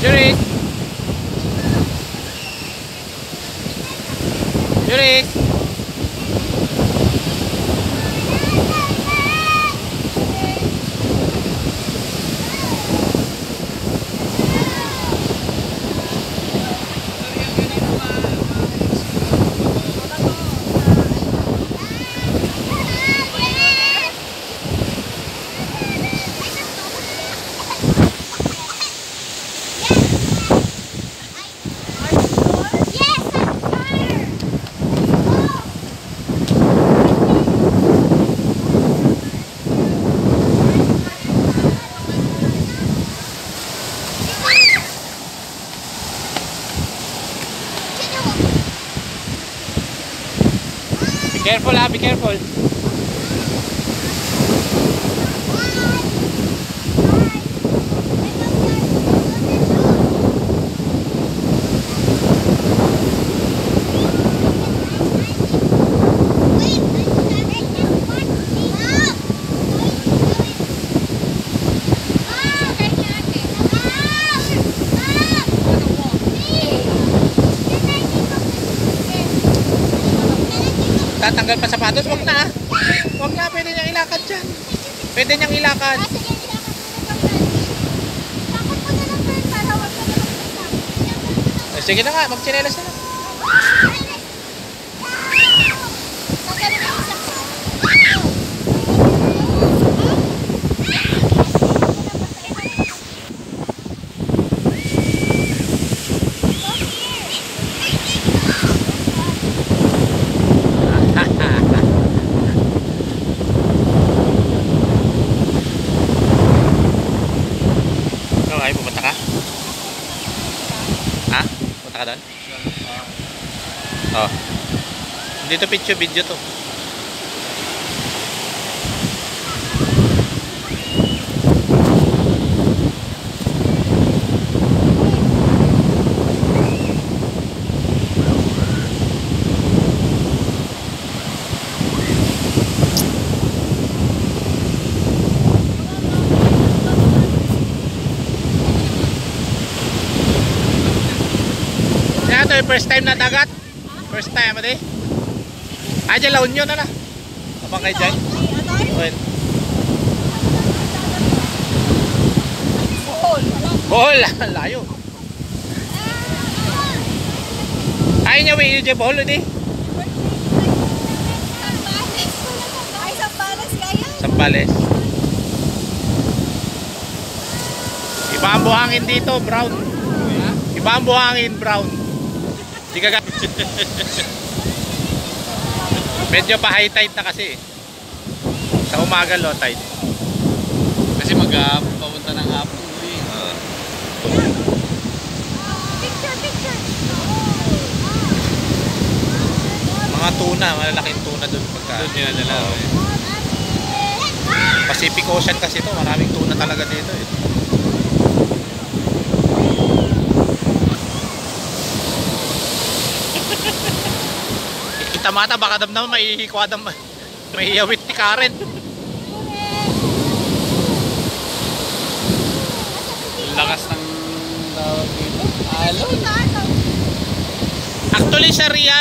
Juris! Juris! Be careful, be careful. Tatanggal pa sapatos, wag na. Wag na, pwede niyang ilakad dyan. Pwede niyang ilakad. Sige na nga, magtsinelas na lang. Ay, pupunta ka? Ha? Punta ka doon? Oh. Dito picture video to. Ito yung first time na dagat. First time ate. Ah, dyan La Union na na. Kapag kayo dyan? Well. Bohol. Layo. Ayaw niya may dyan Bohol hindi? Sambales. Iba ang buhangin dito, brown. Iba ang buhangin, brown. Di ka medyo pa high tide na kasi. Sa umaga low tide. Kasi papunta ng hapon. Picture. Mga tuna, malalaking tuna doon pagka. Doon nila dala. Pacific Ocean kasi ito, maraming tuna talaga dito eh. Mata baka damdam maihikwadam maihiyawit ni Karen. Lakas ng tawag dito. Alon. Actually sa real